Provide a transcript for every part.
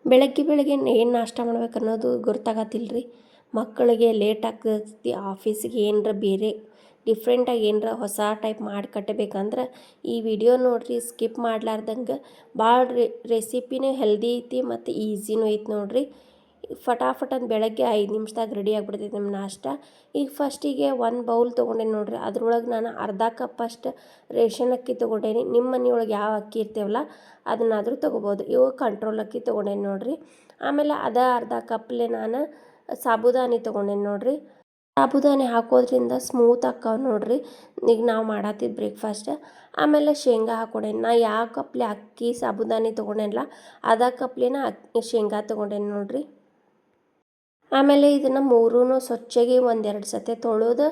ಬೆಳಗ್ಗೆ ಏನು ನಾಷ್ಟ ಮಾಡ್ಬೇಕು ಅನ್ನೋದು ಗೊತ್ತಾಗತ್ತಿಲ್ಲ ರೀ. ಮಕ್ಕಳಿಗೆ ಲೇಟ್ ಆಗ್ತೈತಿ, ಆಫೀಸಿಗೆ ಏನರ ಬೇರೆ ಡಿಫ್ರೆಂಟಾಗಿ ಏನರ ಹೊಸ ಟೈಪ್ ಮಾಡಿ ಕಟ್ಟಬೇಕಂದ್ರೆ ಈ ವಿಡಿಯೋ ನೋಡಿರಿ, ಸ್ಕಿಪ್ ಮಾಡ್ಲಾರ್ದಂಗೆ. ಭಾಳ ರೆಸಿಪಿನೂ ಹೆಲ್ದಿ ಐತಿ ಮತ್ತು ಈಸಿನೂ ಐತಿ ನೋಡಿರಿ. ಫಟಾಫಟ್ ಅಂತ ಬೆಳಗ್ಗೆ 5 ನಿಮಿಷದಾಗ ರೆಡಿ ಆಗಿಬಿಡ್ತೈತಿ ನಮ್ಮ ನಾಷ್ಟ. ಈಗ ಫಸ್ಟಿಗೆ ಒಂದು ಬೌಲ್ ತೊಗೊಂಡೇನಿ ನೋಡಿರಿ. ಅದ್ರೊಳಗೆ ನಾನು ಅರ್ಧ ಕಪ್ ಅಷ್ಟು ರೇಷನ್ ಅಕ್ಕಿ ತೊಗೊಂಡೇನಿ. ನಿಮ್ಮ ಮನೆಯೊಳಗೆ ಯಾವ ಅಕ್ಕಿ ಇರ್ತೇವಲ್ಲ ಅದನ್ನಾದರೂ ತೊಗೋಬೋದು. ಇವು ಕಂಟ್ರೋಲ್ ಅಕ್ಕಿ ತೊಗೊಂಡೇನಿ ನೋಡಿರಿ. ಆಮೇಲೆ ಅರ್ಧ ಕಪ್ಲೆ ನಾನು ಸಾಬುದಾನಿ ತೊಗೊಂಡೇನಿ ನೋಡಿರಿ. ಸಾಬುದಾನಿ ಹಾಕೋದ್ರಿಂದ ಸ್ಮೂತ್ ಆಕ್ಕಾವ ನೋಡಿರಿ. ಈಗ ನಾವು ಮಾಡತ್ತಿದ್ದು ಬ್ರೇಕ್ಫಾಸ್ಟ್. ಆಮೇಲೆ ಶೇಂಗಾ ಹಾಕ್ಕೊಂಡೇನಿ. ನಾ ಯಾವ ಕಪ್ಲೆ ಅಕ್ಕಿ ಸಾಬುದಾನಿ ತೊಗೊಂಡೇನಲ್ಲ ಅದೇ ಕಪ್ಲೆನ ಶೇಂಗಾ ತೊಗೊಂಡೇನಿ ನೋಡಿರಿ. ಆಮೇಲೆ ಇದನ್ನು ಮೂರೂ ಸ್ವಚ್ಛಗೆ 1-2 ಸತಿ ತೊಳೆದು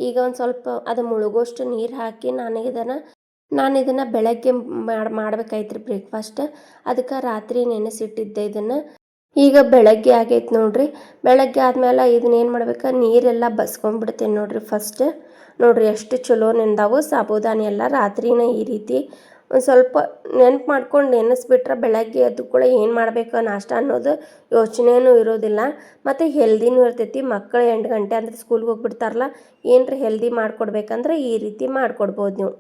ಈಗ ಒಂದು ಸ್ವಲ್ಪ ಅದು ಮುಳುಗೋಷ್ಟು ನೀರು ಹಾಕಿ ನಾನು ಇದನ್ನು ಬೆಳಗ್ಗೆ ಮಾಡ್ಬೇಕಾಯ್ತು ರೀ ಬ್ರೇಕ್ಫಾಸ್ಟ್. ಅದಕ್ಕೆ ರಾತ್ರಿ ನೆನೆಸಿಟ್ಟಿದ್ದೆ ಇದನ್ನು. ಈಗ ಬೆಳಗ್ಗೆ ಆಗೈತೆ ನೋಡಿರಿ. ಬೆಳಗ್ಗೆ ಆದಮೇಲೆ ಇದನ್ನೇನು ಮಾಡ್ಬೇಕು, ನೀರೆಲ್ಲ ಬಸ್ಕೊಂಡ್ಬಿಡ್ತೇನೆ ನೋಡಿರಿ ಫಸ್ಟ್. ನೋಡಿರಿ ಎಷ್ಟು ಚಲೋ ನೆಂದಾವು ಸಾಬುದಾನಿ ಎಲ್ಲ. ರಾತ್ರಿನ ಈ ರೀತಿ ಒಂದು ಸ್ವಲ್ಪ ನೆನ್ಪು ಮಾಡ್ಕೊಂಡು ನೆನೆಸ್ಬಿಟ್ರೆ ಬೆಳಗ್ಗೆ ಎದ್ದು ಕೂಡ ಏನು ಮಾಡಬೇಕು ನಾಷ್ಟ ಅನ್ನೋದು ಯೋಚನೆಯೂ ಇರೋದಿಲ್ಲ. ಮತ್ತು ಹೆಲ್ದಿನೂ ಇರ್ತೈತಿ. ಮಕ್ಕಳು 8 ಗಂಟೆ ಅಂದರೆ ಸ್ಕೂಲ್ಗೆ ಹೋಗ್ಬಿಡ್ತಾರಲ್ಲ, ಏನರ ಹೆಲ್ದಿ ಮಾಡಿಕೊಡ್ಬೇಕಂದ್ರೆ ಈ ರೀತಿ ಮಾಡಿಕೊಡ್ಬೋದು ನೀವು.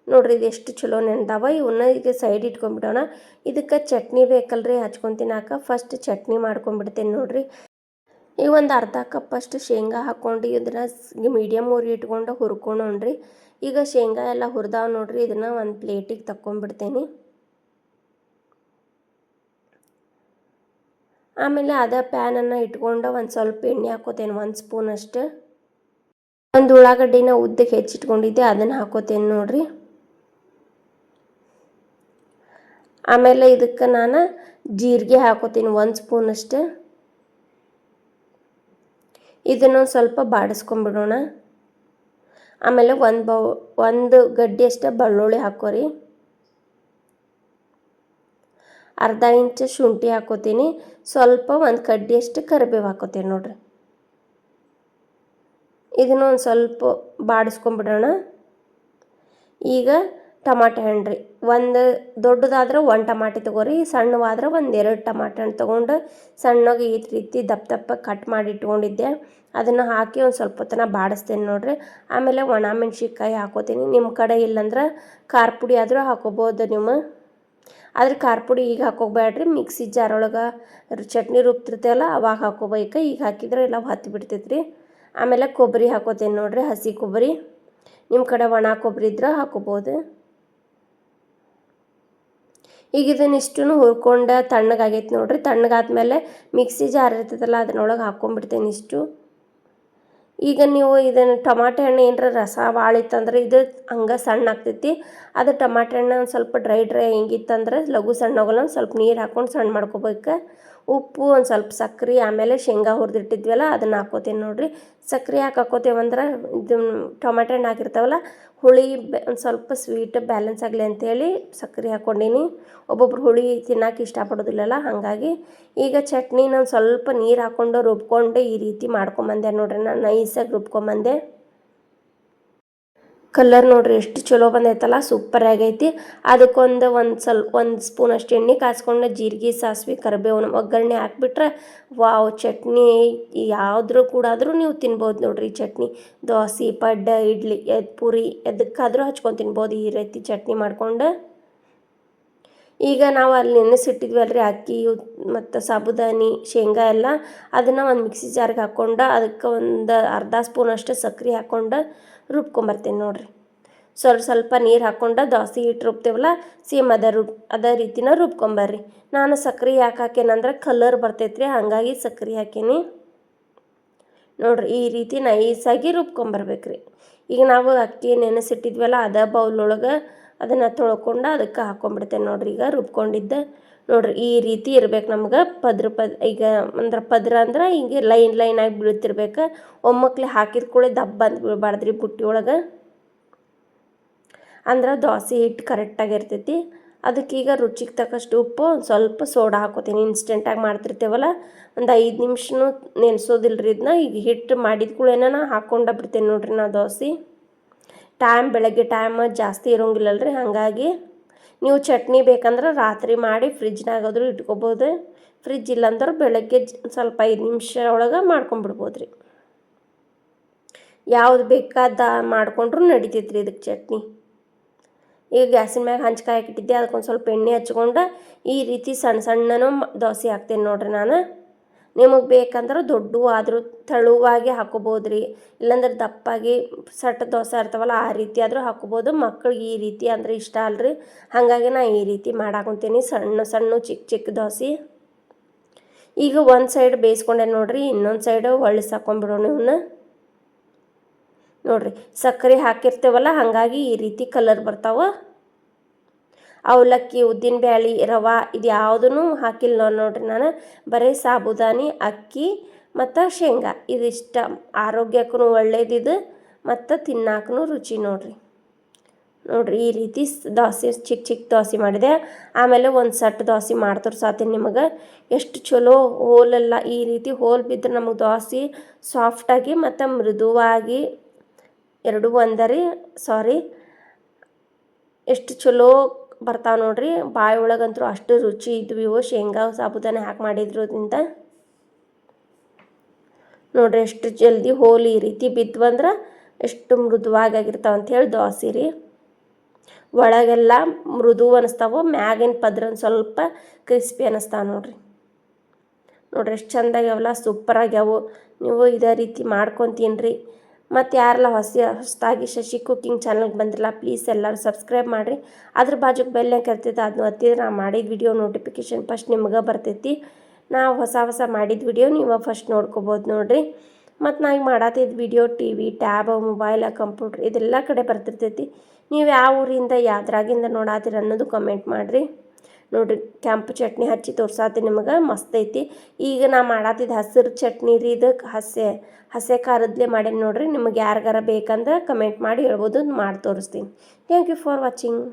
ನೋಡಿರಿ ಇದು ಎಷ್ಟು ಚಲೋ ನೆಂದಾವ. ಇವನ್ನ ಈಗ ಸೈಡ್ ಇಟ್ಕೊಂಡ್ಬಿಡೋಣ. ಇದಕ್ಕೆ ಚಟ್ನಿ ಬೇಕಲ್ರಿ ಹಚ್ಕೊಂಡು ತಿನ್ನಾಕ. ಫಸ್ಟ್ ಚಟ್ನಿ ಮಾಡ್ಕೊಂಡ್ಬಿಡ್ತೇನೆ ನೋಡಿರಿ. ಈಗ ಒಂದು ಅರ್ಧ ಕಪ್ಪಷ್ಟು ಶೇಂಗಾ ಹಾಕ್ಕೊಂಡು ಇದನ್ನು ಮೀಡಿಯಮ್ ಉರಿ ಇಟ್ಕೊಂಡು ಹುರ್ಕೊಂಡ್ರಿ. ಈಗ ಶೇಂಗಾ ಎಲ್ಲ ಹುರಿದಾವ ನೋಡಿರಿ. ಇದನ್ನು ಒಂದು ಪ್ಲೇಟಿಗೆ ತಕ್ಕೊಂಡ್ಬಿಡ್ತೇನೆ. ಆಮೇಲೆ ಅದೇ ಪ್ಯಾನನ್ನು ಇಟ್ಕೊಂಡು ಒಂದು ಸ್ವಲ್ಪ ಎಣ್ಣೆ ಹಾಕೋತೇನೆ, 1 ಸ್ಪೂನಷ್ಟು. ಒಂದು ಉಳ್ಳಾಗಡ್ಡಿನ ಉದ್ದಕ್ಕೆ ಹೆಚ್ಚಿಟ್ಕೊಂಡಿದ್ದೆ ಅದನ್ನು ಹಾಕೋತೇನೆ ನೋಡಿರಿ. ಆಮೇಲೆ ಇದಕ್ಕೆ ನಾನು ಜೀರಿಗೆ ಹಾಕೋತೀನಿ 1 ಸ್ಪೂನಷ್ಟು. ಇದನ್ನು ಸ್ವಲ್ಪ ಬಾಡಿಸ್ಕೊಂಡ್ಬಿಡೋಣ. ಆಮೇಲೆ ಒಂದು ಗಡ್ಡೆಯಷ್ಟು ಬೆಳ್ಳುಳ್ಳಿ ಹಾಕೋರಿ. ಅರ್ಧ ಇಂಚು ಶುಂಠಿ ಹಾಕೋತೀನಿ. ಸ್ವಲ್ಪ ಒಂದು ಕಡ್ಡಿಯಷ್ಟು ಕರಿಬೇವು ಹಾಕೋತೀನಿ ನೋಡಿರಿ. ಇದನ್ನು ಒಂದು ಸ್ವಲ್ಪ ಬಾಡಿಸ್ಕೊಂಡ್ಬಿಡೋಣ. ಈಗ ಟಮಾಟೆ ಹಣ್ಣು ರೀ. ಒಂದು ದೊಡ್ಡದಾದ್ರೆ 1 ಟಮಾಟೆ ತೊಗೋರಿ. ಸಣ್ಣವಾದ್ರೆ 1-2 ಟಮಾಟೆ ಹಣ್ಣು ತೊಗೊಂಡು ಸಣ್ಣಗೆ ಈ ರೀತಿ ದಪ್ಪ ಕಟ್ ಮಾಡಿ ಇಟ್ಕೊಂಡಿದ್ದೆ. ಅದನ್ನು ಹಾಕಿ ಒಂದು ಸ್ವಲ್ಪ ಹೊತ್ತನ ಬಾಡಿಸ್ತೇನೆ ನೋಡಿರಿ. ಆಮೇಲೆ ಒಣ ಮೆಣ್ಸಿನ್ಕಾಯಿ ಹಾಕೋತೀನಿ. ನಿಮ್ಮ ಕಡೆ ಇಲ್ಲಾಂದ್ರೆ ಖಾರ ಪುಡಿ ಆದರೂ ಹಾಕೋಬೋದು ನೀವು. ಆದರೆ ಖಾರ ಪುಡಿ ಈಗ ಹಾಕೋಬೇಡ್ರಿ. ಮಿಕ್ಸಿ ಜಾರೊಳಗೆ ಚಟ್ನಿ ರುಬ್ತಿರ್ತೇವಲ್ಲ ಅವಾಗ ಹಾಕೋಬೇಕು. ಈಗ ಹಾಕಿದ್ರೆ ಎಲ್ಲ ಹತ್ತಿ ಬಿಡ್ತೈತ್ರಿ. ಆಮೇಲೆ ಕೊಬ್ಬರಿ ಹಾಕೋತೇನೆ ನೋಡಿರಿ, ಹಸಿ ಕೊಬ್ಬರಿ. ನಿಮ್ಮ ಕಡೆ ಒಣ ಕೊಬ್ಬರಿ ಇದ್ರೆ ಹಾಕೋಬೋದು. ಈಗ ಇದನ್ನಿಷ್ಟು ಹುರ್ಕೊಂಡು ತಣ್ಣಗಾಗೈತೆ ನೋಡಿರಿ. ತಣ್ಣಗಾದ್ಮೇಲೆ ಮಿಕ್ಸಿ ಜಾರ್ ಇರ್ತೈತಲ್ಲ ಅದನ್ನೊಳಗೆ ಹಾಕ್ಕೊಂಡ್ಬಿಡ್ತೇನೆ ಇಷ್ಟು. ಈಗ ನೀವು ಇದನ್ನು ಟಮಾಟೆ ಹಣ್ಣು ಏನರ ರಸ ಭಾಳ ಇತ್ತಂದ್ರೆ ಇದು ಹಂಗೆ ಸಣ್ಣ ಆಗ್ತೈತಿ. ಅದು ಟಮಾಟೆ ಹಣ್ಣು ಒಂದು ಸ್ವಲ್ಪ ಡ್ರೈ ಹಿಂಗಿತ್ತಂದ್ರೆ ಲಘು ಸಣ್ಣ ಆಗೋಲ್ಲ. ಒಂದು ಸ್ವಲ್ಪ ನೀರು ಹಾಕ್ಕೊಂಡು ಸಣ್ಣ ಮಾಡ್ಕೋಬೇಕು. ಉಪ್ಪು, ಒಂದು ಸ್ವಲ್ಪ ಸಕ್ಕರೆ, ಆಮೇಲೆ ಶೇಂಗಾ ಹುರಿದಿಟ್ಟಿದ್ವಲ್ಲ ಅದನ್ನು ಹಾಕೋತೀನಿ ನೋಡಿರಿ. ಸಕ್ಕರೆ ಯಾಕೆ ಹಾಕೋತೇವಂದ್ರೆ ಇದು ಟೊಮೆಟೊ ಹಣ್ಣು ಹಾಕಿರ್ತಾವಲ್ಲ ಹುಳಿ ಒಂದು ಸ್ವಲ್ಪ ಸ್ವೀಟ್ ಬ್ಯಾಲೆನ್ಸ್ ಆಗಲಿ ಅಂಥೇಳಿ ಸಕ್ಕರೆ ಹಾಕ್ಕೊಂಡೀನಿ. ಒಬ್ಬೊಬ್ರು ಹುಳಿ ತಿನ್ನೋಕೆ ಇಷ್ಟಪಡೋದಿಲ್ಲಲ್ಲ, ಹಾಗಾಗಿ. ಈಗ ಚಟ್ನಿನ ಒಂದು ಸ್ವಲ್ಪ ನೀರು ಹಾಕ್ಕೊಂಡು ರುಬ್ಕೊಂಡು ಈ ರೀತಿ ಮಾಡ್ಕೊಂಬಂದೆ ನೋಡಿರಿ. ನಾನು ನೈಸಾಗಿ ರುಬ್ಕೊಂಬಂದೆ. ಕಲರ್ ನೋಡಿರಿ ಎಷ್ಟು ಚಲೋ ಬಂದೈತಲ್ಲ, ಸೂಪರ್ ಆಗೈತಿ. ಅದಕ್ಕೊಂದು ಒಂದು ಸ್ಪೂನಷ್ಟು ಎಣ್ಣೆ ಕಾಸ್ಕೊಂಡು ಜೀರಿಗೆ, ಸಾಸಿವೆ, ಕರಿಬೇವು ಒಗ್ಗರಣೆ ಹಾಕ್ಬಿಟ್ರೆ ವಾವ್, ಚಟ್ನಿ ಯಾವುದ್ರ ಕೂಡ ಆದರೂ ನೀವು ತಿನ್ಬೋದು ನೋಡಿರಿ. ಚಟ್ನಿ ದೋಸೆ, ಪಡ್ಡ, ಇಡ್ಲಿ, ಪೂರಿ ಎದಕ್ಕಾದರೂ ಹಚ್ಕೊಂಡು ತಿನ್ಬೋದು ಈ ರೀತಿ ಚಟ್ನಿ ಮಾಡ್ಕೊಂಡು. ಈಗ ನಾವು ಅಲ್ಲಿ ನೆನೆಸಿಟ್ಟಿದ್ವಲ್ರಿ ಅಕ್ಕಿ ಮತ್ತು ಸಾಬುದಾನಿ, ಶೇಂಗಾ ಎಲ್ಲ, ಅದನ್ನು ಒಂದು ಮಿಕ್ಸಿ ಜಾರ್ಗೆ ಹಾಕ್ಕೊಂಡು ಅದಕ್ಕೆ ಒಂದು ಅರ್ಧ ಸ್ಪೂನಷ್ಟು ಸಕ್ಕರೆ ಹಾಕ್ಕೊಂಡು ರುಬ್ಕೊಂಬರ್ತೀನಿ ನೋಡಿರಿ. ಸ್ವಲ್ಪ ನೀರು ಹಾಕ್ಕೊಂಡು ದೋಸೆ ಹಿಟ್ಟು ರುಬ್ತೇವಲ್ಲ ಸೇಮ್ ಅದೇ ರೀತಿನ ರುಬ್ಕೊಂಬರ್ರಿ. ನಾನು ಸಕ್ಕರೆ ಯಾಕೆ ಹಾಕೇನಂದ್ರೆ ಕಲರ್ ಬರ್ತೈತ್ರಿ, ಹಾಗಾಗಿ ಸಕ್ಕರೆ ಹಾಕೀನಿ ನೋಡಿರಿ. ಈ ರೀತಿ ನೈಸಾಗಿ ರುಬ್ಕೊಂಬರ್ಬೇಕ್ರಿ. ಈಗ ನಾವು ಅಕ್ಕಿ ನೆನೆಸಿಟ್ಟಿದ್ವಲ್ಲ ಅದೇ ಬೌಲೊಳಗೆ ಅದನ್ನು ತೊಳ್ಕೊಂಡು ಅದಕ್ಕೆ ಹಾಕ್ಕೊಂಡ್ಬಿಡ್ತೇನೆ ನೋಡಿರಿ. ಈಗ ರುಬ್ಕೊಂಡಿದ್ದೆ ನೋಡಿರಿ ಈ ರೀತಿ ಇರ್ಬೇಕು ನಮ್ಗೆ. ಈಗ ಅಂದ್ರೆ ಪದ್ರ ಅಂದ್ರೆ ಹಿಂಗೆ ಲೈನಾಗಿ ಬೀಳ್ತಿರ್ಬೇಕು. ಒಮ್ಮಕ್ಲೆ ಹಾಕಿದ ಕೂಡಲೇ ದಬ್ಬ ಅಂತ ಬೀಳ್ಬಾರ್ದ್ರಿ ಬುಟ್ಟಿ ಒಳಗೆ, ಅಂದ್ರೆ ದೋಸೆ ಹಿಟ್ಟು ಕರೆಕ್ಟಾಗಿರ್ತೈತಿ. ಅದಕ್ಕೀಗ ರುಚಿಗೆ ತಕ್ಕಷ್ಟು ಉಪ್ಪು, ಸ್ವಲ್ಪ ಸೋಡಾ ಹಾಕೋತೀನಿ. ಇನ್ಸ್ಟೆಂಟಾಗಿ ಮಾಡ್ತಿರ್ತೇವಲ್ಲ, ಒಂದು 5 ನಿಮಿಷನೂ ನೆನೆಸೋದಿಲ್ರಿ ಇದನ್ನ. ಈಗ ಹಿಟ್ಟು ಮಾಡಿದ ಕೂಡಲೇನ ಹಾಕ್ಕೊಂಡು ಬಿಡ್ತೇನೆ ನೋಡಿರಿ. ನಾವು ದೋಸೆ ಬೆಳಗ್ಗೆ ಟೈಮ್ ಜಾಸ್ತಿ ಇರೋಂಗಿಲ್ಲಲ್ರಿ, ಹಾಗಾಗಿ ನೀವು ಚಟ್ನಿ ಬೇಕಂದ್ರೆ ರಾತ್ರಿ ಮಾಡಿ ಫ್ರಿಜ್ನಾಗಾದ್ರೂ ಇಟ್ಕೊಬೋದು. ಫ್ರಿಜ್ ಇಲ್ಲಾಂದ್ರೆ ಬೆಳಗ್ಗೆ ಸ್ವಲ್ಪ 5 ನಿಮಿಷ ಒಳಗೆ ಮಾಡ್ಕೊಂಬಿಡ್ಬೋದು ರೀ. ಯಾವ್ದು ಬೇಕಾದ ಮಾಡ್ಕೊಂಡ್ರೂ ನಡಿತೈತೆ ರೀ ಇದಕ್ಕೆ ಚಟ್ನಿ. ಈಗ ಗ್ಯಾಸಿನ ಮ್ಯಾಗ ಹಂಚ್ಕಾಯಕ್ಕೆ ಇಟ್ಟಿದ್ದೆ, ಅದಕ್ಕೊಂದು ಸ್ವಲ್ಪ ಎಣ್ಣೆ ಹಚ್ಕೊಂಡು ಈ ರೀತಿ ಸಣ್ಣ ಸಣ್ಣನೂ ದೋಸೆ ಹಾಕ್ತೇನೆ ನೋಡ್ರಿ ನಾನು. ನಿಮಗೆ ಬೇಕಂದ್ರೆ ದೊಡ್ಡವು ಆದರೂ ತೆಳುವಾಗಿ ಹಾಕೋಬೋದು ರೀ, ಇಲ್ಲಾಂದ್ರೆ ದಪ್ಪಾಗಿ ಸಟ್ ದೋಸೆ ಇರ್ತಾವಲ್ಲ ಆ ರೀತಿ ಆದರೂ ಹಾಕೋಬೋದು. ಮಕ್ಳಿಗೆ ಈ ರೀತಿ ಅಂದರೆ ಇಷ್ಟ ಅಲ್ರಿ, ಹಾಗಾಗಿ ನಾನು ಈ ರೀತಿ ಮಾಡಾಕೊಂತೀನಿ, ಸಣ್ಣ ಸಣ್ಣ ಚಿಕ್ಕ ಚಿಕ್ಕ ದೋಸೆ. ಈಗ ಒಂದು ಸೈಡ್ ಬೇಯಿಸ್ಕೊಂಡೆ ನೋಡ್ರಿ, ಇನ್ನೊಂದು ಸೈಡು ಹೊಳ್ಳಿಸಿ ಹಾಕೊಂಡ್ಬಿಡೋಣ ಇವನ್ನ. ನೋಡ್ರಿ ಸಕ್ಕರೆ ಹಾಕಿರ್ತೇವಲ್ಲ, ಹಾಗಾಗಿ ಈ ರೀತಿ ಕಲರ್ ಬರ್ತಾವೆ. ಅವಲಕ್ಕಿ, ಉದ್ದಿನ ಬ್ಯಾಳೆ, ರವೆ ಇದು ಯಾವುದೂ ಹಾಕಿಲ್ಲ ನೋಡ್ರಿ ನಾನು. ಬರೀ ಸಾಬುದಾನಿ, ಅಕ್ಕಿ ಮತ್ತು ಶೇಂಗಾ ಇದಿಷ್ಟ. ಆರೋಗ್ಯಕ್ಕೂ ಒಳ್ಳೇದಿದು ಮತ್ತು ತಿನ್ನಾಕೂ ರುಚಿ ನೋಡ್ರಿ. ಈ ರೀತಿ ದೋಸೆ ಚಿಕ್ಕ ಚಿಕ್ಕ ದೋಸೆ ಮಾಡಿದೆ. ಆಮೇಲೆ ಒಂದು ಸಟ್ ದೋಸೆ ಮಾಡಿ ತೋರ್ಸಾತೀನಿ ನಿಮಗೆ. ಎಷ್ಟು ಚಲೋ ಹೋಲೆಲ್ಲ ಈ ರೀತಿ ಹೋಲ್ ಬಿದ್ದರೆ ನಮಗೆ ದೋಸೆ ಸಾಫ್ಟಾಗಿ ಮತ್ತು ಮೃದುವಾಗಿ ಎರಡೂ ಒಂದರಿ ಎಷ್ಟು ಚಲೋ ಬರ್ತಾವೆ ನೋಡ್ರಿ. ಬಾಯಿ ಒಳಗಂತೂ ಅಷ್ಟು ರುಚಿ ಇದ್ವು ಇವು, ಶೇಂಗಾ ಸಾಬುದಾನಿ ಹಾಕಿ ಮಾಡಿದ್ರಿಂದ. ನೋಡ್ರಿ ಎಷ್ಟು ಜಲ್ದಿ ಹೋಲ್ ಈ ರೀತಿ ಬಿದ್ವಂದ್ರೆ ಎಷ್ಟು ಮೃದುವಾಗಿರ್ತಾವೆ ಅಂಥೇಳಿ ದೋಸೆ ರೀ. ಒಳಗೆಲ್ಲ ಮೃದು ಅನ್ನಿಸ್ತಾವೆ, ಮ್ಯಾಗಿನ ಪದ್ರ ಸ್ವಲ್ಪ ಕ್ರಿಸ್ಪಿ ಅನ್ನಿಸ್ತಾವೆ ನೋಡ್ರಿ ಎಷ್ಟು ಚೆಂದಾಗ್ಯಾವಲ್ಲ, ಸೂಪರಾಗ್ಯಾವು. ನೀವು ಇದೇ ರೀತಿ ಮಾಡ್ಕೊತೀನ್ರಿ. ಮತ್ತು ಯಾರೆಲ್ಲ ಹೊಸದಾಗಿ ಶಶಿ ಕುಕ್ಕಿಂಗ್ ಚಾನಲ್ಗೆ ಬಂದಿರಲ್ಲ, ಪ್ಲೀಸ್ ಎಲ್ಲರೂ ಸಬ್ಸ್ಕ್ರೈಬ್ ಮಾಡಿರಿ. ಅದ್ರ ಬಾಜುಗೆ ಬೆಲ್ ಇರ್ತೈತೆ, ಅದನ್ನ ಒತ್ತಿದ್ರೆ ನಾ ಮಾಡಿದ ವಿಡಿಯೋ ನೋಟಿಫಿಕೇಷನ್ ಫಸ್ಟ್ ನಿಮ್ಗೆ ಬರ್ತೈತಿ. ನಾವು ಹೊಸ ಮಾಡಿದ ವಿಡಿಯೋ ನೀವು ಫಸ್ಟ್ ನೋಡ್ಕೋಬೋದು ನೋಡ್ರಿ. ಮತ್ತು ನಾ ಈಗ ಮಾಡತ್ತಿದ್ದ video TV, tab, mobile, computer ಇದೆಲ್ಲ ಕಡೆ ಬರ್ತಿರ್ತೈತಿ. ನೀವು ಯಾವ ಊರಿಂದ ಯಾವ್ದ್ರಾಗಿಂದ ನೋಡಾತೀರ ಅನ್ನೋದು ಕಮೆಂಟ್ ಮಾಡಿರಿ. ನೋಡಿರಿ ಕೆಂಪು ಚಟ್ನಿ ಹಚ್ಚಿ ತೋರ್ಸಾತೀನಿ ನಿಮಗೆ, ಮಸ್ತ್ ಐತಿ. ಈಗ ನಾ ಮಾಡತ್ತಿದ್ದು ಹಸಿರು ಚಟ್ನಿ ರೀ, ಇದಕ್ಕೆ ಹಸೆ ಖಾರದ್ಲೇ ಮಾಡೀನಿ ನೋಡ್ರಿ. ನಿಮಗೆ ಯಾರಿಗಾರ ಬೇಕಂದ್ರೆ ಕಮೆಂಟ್ ಮಾಡಿ ಹೇಳ್ಬೋದು, ಮಾಡಿ ತೋರಿಸ್ತೀನಿ. Thank you for watching.